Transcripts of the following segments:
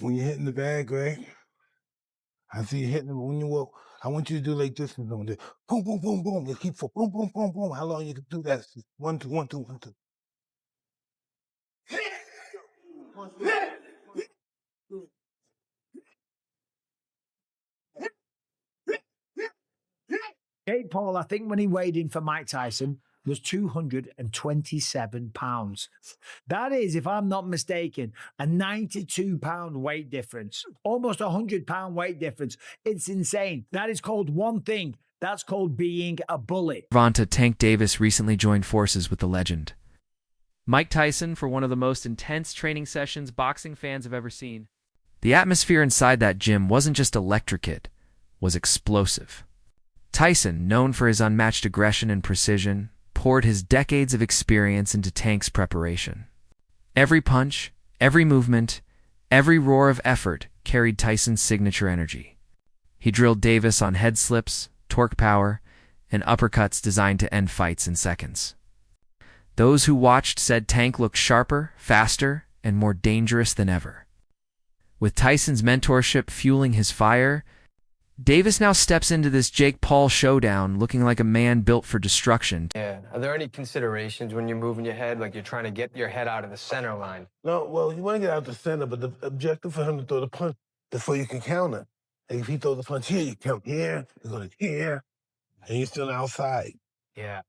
When you're hitting the bag, right? I see you hitting them. When you walk, I want you to do like this and boom, boom, boom, boom, boom. You keep for boom, boom, boom, boom. How long you can do that? 1, 2, 1, 2, 1, 2. Jake Paul, I think when he weighed in for Mike Tyson, was 227 pounds. That is, if I'm not mistaken, a 92-pound weight difference, almost a 100-pound weight difference. It's insane. That is called one thing. That's called being a bully. Gervonta Tank Davis recently joined forces with the legend Mike Tyson for one of the most intense training sessions boxing fans have ever seen. The atmosphere inside that gym wasn't just electric, it was explosive. Tyson, known for his unmatched aggression and precision, poured his decades of experience into Tank's preparation. Every punch, every movement, every roar of effort carried Tyson's signature energy. He drilled Davis on head slips, torque power, and uppercuts designed to end fights in seconds. Those who watched said Tank looked sharper, faster, and more dangerous than ever. With Tyson's mentorship fueling his fire, Davis now steps into this Jake Paul showdown looking like a man built for destruction. Yeah. Are there any considerations when you're moving your head, like you're trying to get your head out of the center line? No, well, you want to get out the center, but the objective for him to throw the punch before you can counter. Like if he throws the punch here, you count here, you go to here, and you're still outside. Yeah.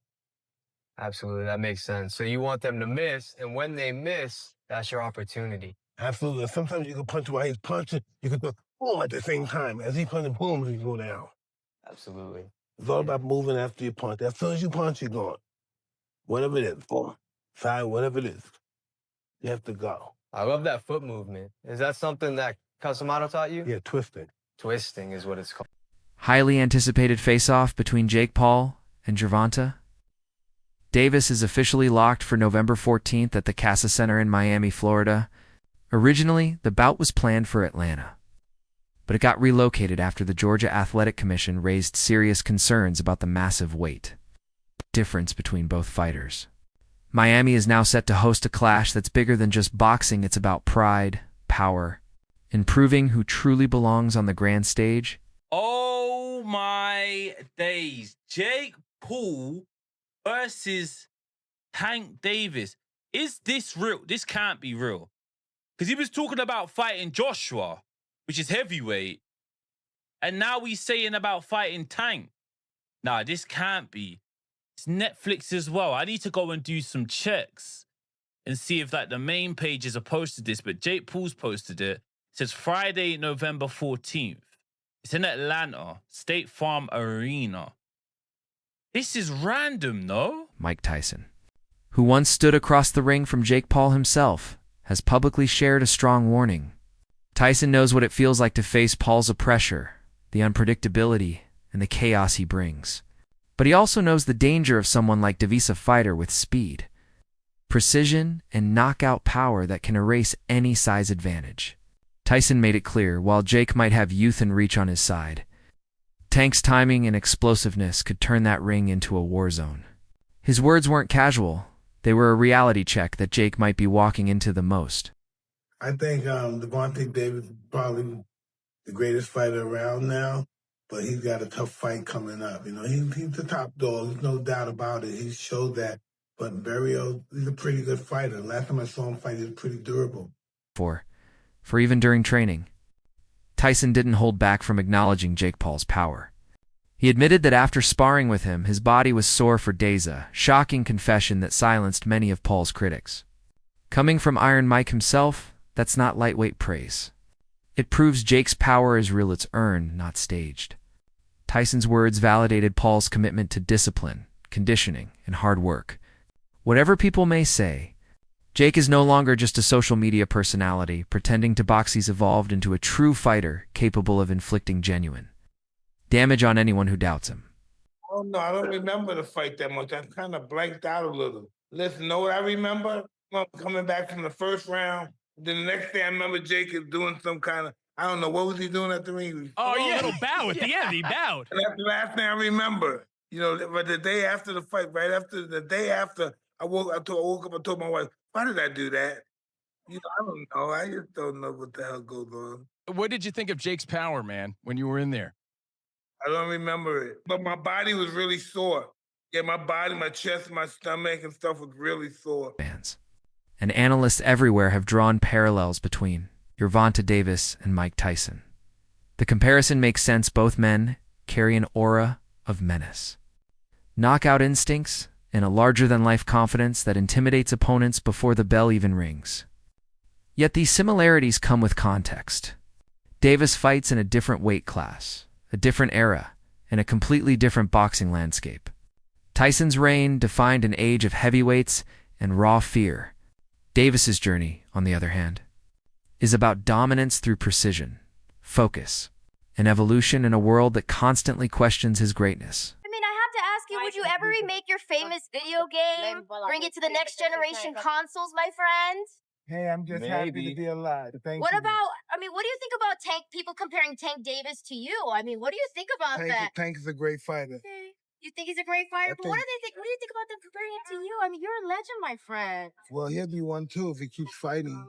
Absolutely. That makes sense. So you want them to miss, and when they miss, that's your opportunity. Absolutely. Sometimes you can punch while he's punching. You can throw boom at the same time. As he punching, boom, you go down. Absolutely. It's all about moving after you punch. As soon as you punch, you're gone. Whatever it is, boom, side, whatever it is, you have to go. I love that foot movement. Is that something that Casamado taught you? Yeah, twisting. Twisting is what it's called. Highly anticipated face-off between Jake Paul and Gervonta. Davis is officially locked for November 14th at the Casa Center in Miami, Florida. Originally, the bout was planned for Atlanta, but it got relocated after the Georgia Athletic Commission raised serious concerns about the massive weight difference between both fighters. Miami is now set to host a clash that's bigger than just boxing. It's about pride, power, and proving who truly belongs on the grand stage. Oh my days. Jake Paul versus Tank Davis. Is this real? This can't be real. Because he was talking about fighting Joshua, which is heavyweight. And now he's saying about fighting Tank. Nah, this can't be. It's Netflix as well. I need to go and do some checks and see if like the main pages have posted this. But Jake Paul's posted it. It says Friday, November 14th. It's in Atlanta, State Farm Arena. This is random, no? Mike Tyson, who once stood across the ring from Jake Paul himself, has publicly shared a strong warning. Tyson knows what it feels like to face Paul's pressure, the unpredictability, and the chaos he brings. But he also knows the danger of someone like Davis, a fighter with speed, precision, and knockout power that can erase any size advantage. Tyson made it clear, while Jake might have youth and reach on his side, Tank's timing and explosiveness could turn that ring into a war zone. His words weren't casual. They were a reality check that Jake might be walking into the most. I think Gervonta Davis is probably the greatest fighter around now, but he's got a tough fight coming up. You know, he's the top dog. There's no doubt about it. He showed that. But Barrio, he's a pretty good fighter. Last time I saw him fight, he was pretty durable. For even during training, Tyson didn't hold back from acknowledging Jake Paul's power. He admitted that after sparring with him, his body was sore for days, a shocking confession that silenced many of Paul's critics. Coming from Iron Mike himself, that's not lightweight praise. It proves Jake's power is real, it's earned, not staged. Tyson's words validated Paul's commitment to discipline, conditioning, and hard work. Whatever people may say, Jake is no longer just a social media personality pretending to box. He's evolved into a true fighter capable of inflicting genuine damage on anyone who doubts him. Oh, no, I don't remember the fight that much. I kind of blanked out a little. Listen, know what I remember? Coming back from the first round. Then the next day, I remember Jake is doing some kind of, I don't know, what was he doing at the ring? Oh, yeah. A little bow at the end. He bowed. And that's the last thing I remember. You know, but the day after the fight, right after, the day after, I woke up and told my wife, why did I do that? I don't know. I just don't know what the hell goes on. What did you think of Jake's power, man, when you were in there? I don't remember it. But my body was really sore. Yeah, my body, my chest, my stomach and stuff was really sore. Fans. And analysts everywhere have drawn parallels between Gervonta Davis and Mike Tyson. The comparison makes sense. Both men carry an aura of menace, knockout instincts, and a larger-than-life confidence that intimidates opponents before the bell even rings. Yet these similarities come with context. Davis fights in a different weight class, a different era, and a completely different boxing landscape. Tyson's reign defined an age of heavyweights and raw fear. Davis's journey, on the other hand, is about dominance through precision, focus, and evolution in a world that constantly questions his greatness. I mean, I have to ask you, would you ever remake your famous video game? Bring it to the next generation consoles, my friend? Hey, I'm just happy to be alive. Thank What you. about, I mean, what do you think about people comparing Tank Davis to you? I mean, what do you think about that? Tank is a great fighter. Okay. You think he's a great fighter? But what do they think? What do you think about them comparing him to you? I mean, you're a legend, my friend. Well, he'll be one too if he keeps fighting.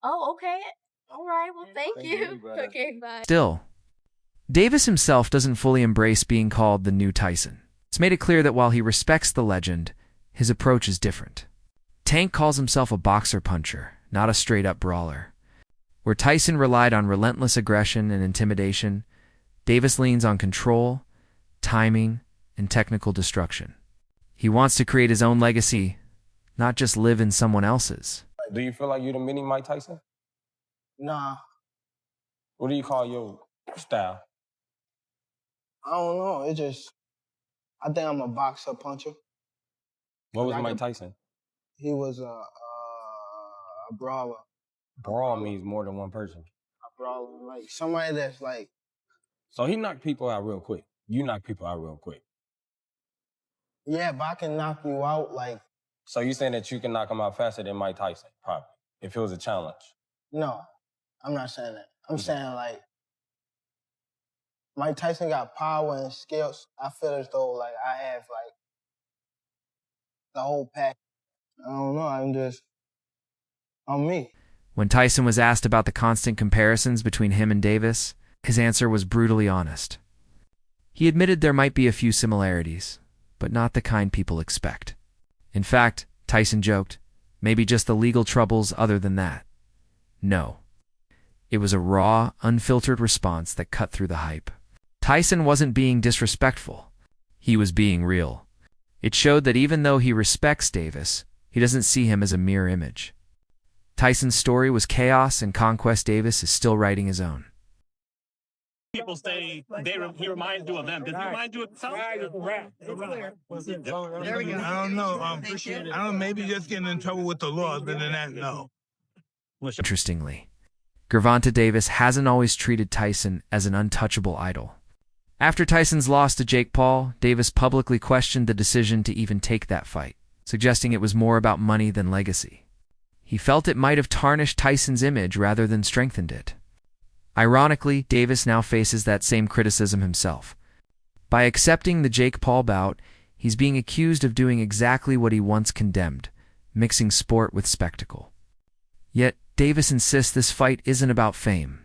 Oh, okay. All right. Well, thank you. Okay, bye. Still, Davis himself doesn't fully embrace being called the new Tyson. It's made it clear that while he respects the legend, his approach is different. Tank calls himself a boxer-puncher, not a straight-up brawler. Where Tyson relied on relentless aggression and intimidation, Davis leans on control, timing, and technical destruction. He wants to create his own legacy, not just live in someone else's. Do you feel like you're the mini Mike Tyson? Nah, What do you call your style? I don't know. I think I'm a boxer puncher. What was I Mike could- Tyson? He was a brawler. Brawl means more than one person. A brawler, like somebody that's like, So he knocked people out real quick. You knock people out real quick. yeah, but I can knock you out. Like, So you saying that you can knock him out faster than Mike Tyson, probably, if it was a challenge. no, I'm not saying that. I'm Okay. saying like, Mike Tyson got power and skills. I feel as though like I have like the whole pack. I don't know. I'm me. When Tyson was asked about the constant comparisons between him and Davis, his answer was brutally honest. He admitted there might be a few similarities, but not the kind people expect. In fact, Tyson joked, maybe just the legal troubles other than that. No. It was a raw, unfiltered response that cut through the hype. Tyson wasn't being disrespectful. He was being real. It showed that even though he respects Davis, he doesn't see him as a mere image. Tyson's story was chaos, and Conquest Davis is still writing his own. People say he reminds you of them. Does he remind you of himself? There we go. I don't know. I don't know. Maybe just getting in trouble with the law. Other than that, no. Interestingly, Gervonta Davis hasn't always treated Tyson as an untouchable idol. After Tyson's loss to Jake Paul, Davis publicly questioned the decision to even take that fight, suggesting it was more about money than legacy. He felt it might have tarnished Tyson's image rather than strengthened it. Ironically, Davis now faces that same criticism himself. By accepting the Jake Paul bout, he's being accused of doing exactly what he once condemned, mixing sport with spectacle. Yet, Davis insists this fight isn't about fame.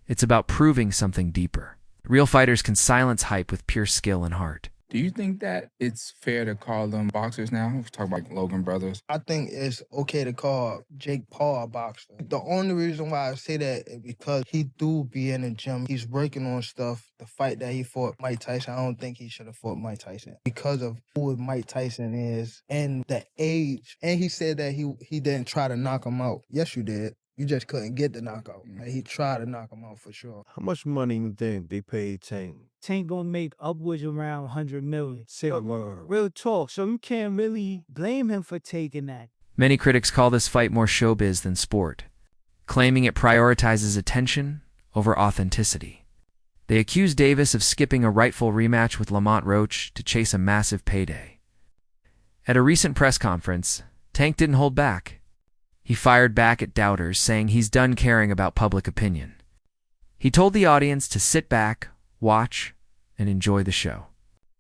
It's about proving something deeper. Real fighters can silence hype with pure skill and heart. Do you think that it's fair to call them boxers now? We talk about Logan brothers. I think it's okay to call Jake Paul a boxer. The only reason why I say that is because he do be in the gym. He's working on stuff. The fight that he fought Mike Tyson, I don't think he should have fought Mike Tyson because of who Mike Tyson is and the age. And he said that he didn't try to knock him out. Yes, you did. You just couldn't get the knockout. And he tried to knock him out for sure. How much money you think they paid Tank? Tank gonna make upwards around 100 million. Say a word. Real talk, so you can't really blame him for taking that. Many critics call this fight more showbiz than sport, claiming it prioritizes attention over authenticity. They accuse Davis of skipping a rightful rematch with Lamont Roach to chase a massive payday. At a recent press conference, Tank didn't hold back. He fired back at doubters, saying he's done caring about public opinion. He told the audience to sit back, watch, and enjoy the show.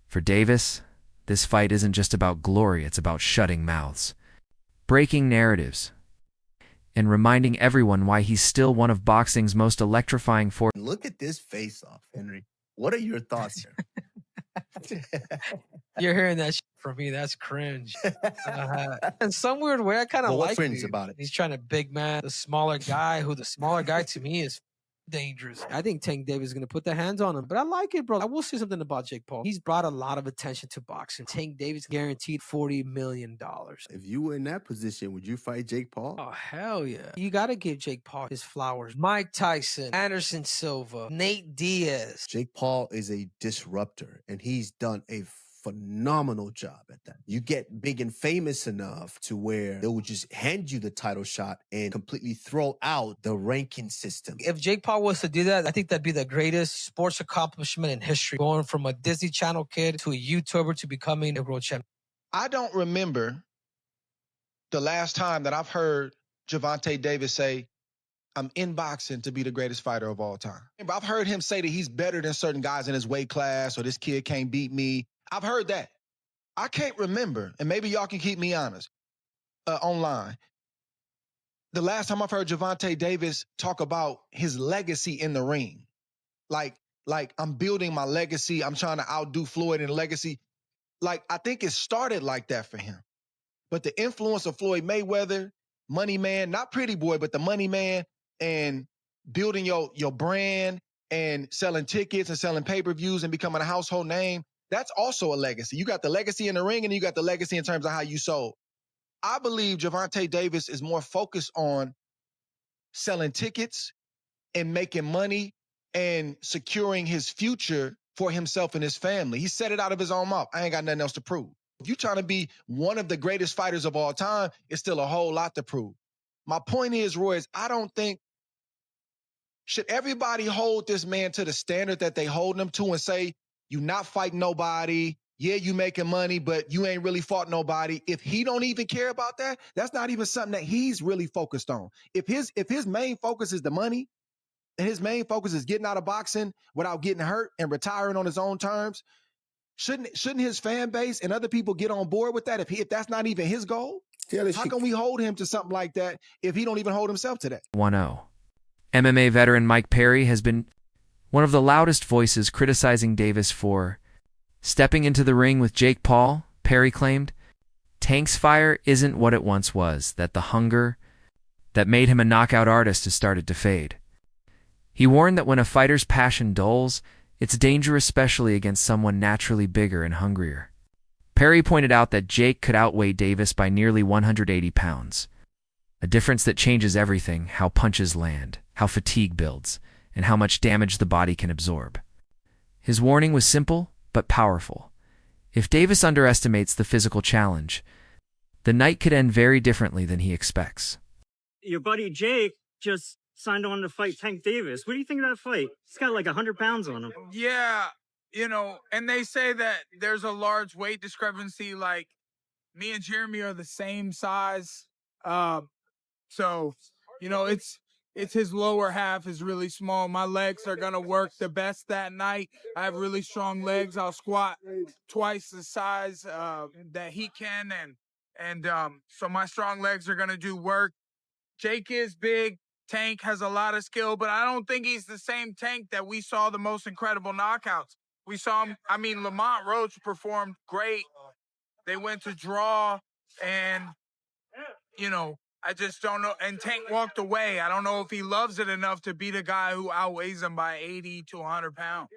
For Davis, this fight isn't just about glory, it's about shutting mouths, breaking narratives, and reminding everyone why he's still one of boxing's most electrifying forces. Look at this face-off, Henry. What are your thoughts here? You're hearing that shit from me. That's cringe. In some weird way, I kind of What like cringe it. about it? He's trying to big man the smaller guy, who the smaller guy to me is dangerous. I think Tank Davis is going to put the hands on him, but I like it, bro. I will say something about Jake Paul. He's brought a lot of attention to boxing. Tank Davis guaranteed $40 million. If you were in that position, would you fight Jake Paul? Oh, hell yeah. You got to give Jake Paul his flowers. Mike Tyson, Anderson Silva, Nate Diaz. Jake Paul is a disruptor, and he's done a phenomenal job at that. You get big and famous enough to where they will just hand you the title shot and completely throw out the ranking system. If Jake Paul was to do that, I think that'd be the greatest sports accomplishment in history, going from a Disney Channel kid to a YouTuber to becoming a world champion. I don't remember the last time that I've heard Gervonta Davis say, I'm in boxing to be the greatest fighter of all time. I've heard him say that he's better than certain guys in his weight class, or this kid can't beat me. I've heard that. I can't remember, and maybe y'all can keep me honest online. The last time I've heard Gervonta Davis talk about his legacy in the ring. Like I'm building my legacy. I'm trying to outdo Floyd in legacy. Like, I think it started like that for him. But the influence of Floyd Mayweather, Money Man, not Pretty Boy, but the Money Man, and building your brand and selling tickets and selling pay-per-views and becoming a household name, that's also a legacy. You got the legacy in the ring, and you got the legacy in terms of how you sold. I believe Gervonta Davis is more focused on selling tickets and making money and securing his future for himself and his family. He said it out of his own mouth. I ain't got nothing else to prove. If you're trying to be one of the greatest fighters of all time, it's still a whole lot to prove. My point is, Roy, I don't think, should everybody hold this man to the standard that they hold him to and say, you not fighting nobody, yeah, you making money, but you ain't really fought nobody. If he don't even care about that, that's not even something that he's really focused on. If his main focus is the money, and his main focus is getting out of boxing without getting hurt and retiring on his own terms, shouldn't his fan base and other people get on board with that if that's not even his goal? How can we hold him to something like that if he don't even hold himself to that? 1-0. MMA veteran Mike Perry has been one of the loudest voices criticizing Davis for stepping into the ring with Jake Paul. Perry claimed, Tank's fire isn't what it once was, that the hunger that made him a knockout artist has started to fade. He warned that when a fighter's passion dulls, it's dangerous, especially against someone naturally bigger and hungrier. Perry pointed out that Jake could outweigh Davis by nearly 180 pounds, a difference that changes everything: how punches land, how fatigue builds, and how much damage the body can absorb. His warning was simple but powerful. If Davis underestimates the physical challenge, the night could end very differently than he expects. Your buddy Jake just signed on to fight Tank Davis. What do you think of that fight? He's got like 100 pounds on him. Yeah, and they say that there's a large weight discrepancy. Like, me and Jeremy are the same size. So, it's his lower half is really small. My legs are gonna work the best that night. I have really strong legs. I'll squat twice the size that he can, and so my strong legs are gonna do work. Jake is big. Tank has a lot of skill, but I don't think he's the same Tank that we saw the most incredible knockouts. We saw him. I mean, Lamont Roach performed great. They went to draw, and I just don't know. And Tank walked away. I don't know if he loves it enough to beat a guy who outweighs him by 80 to 100 pounds.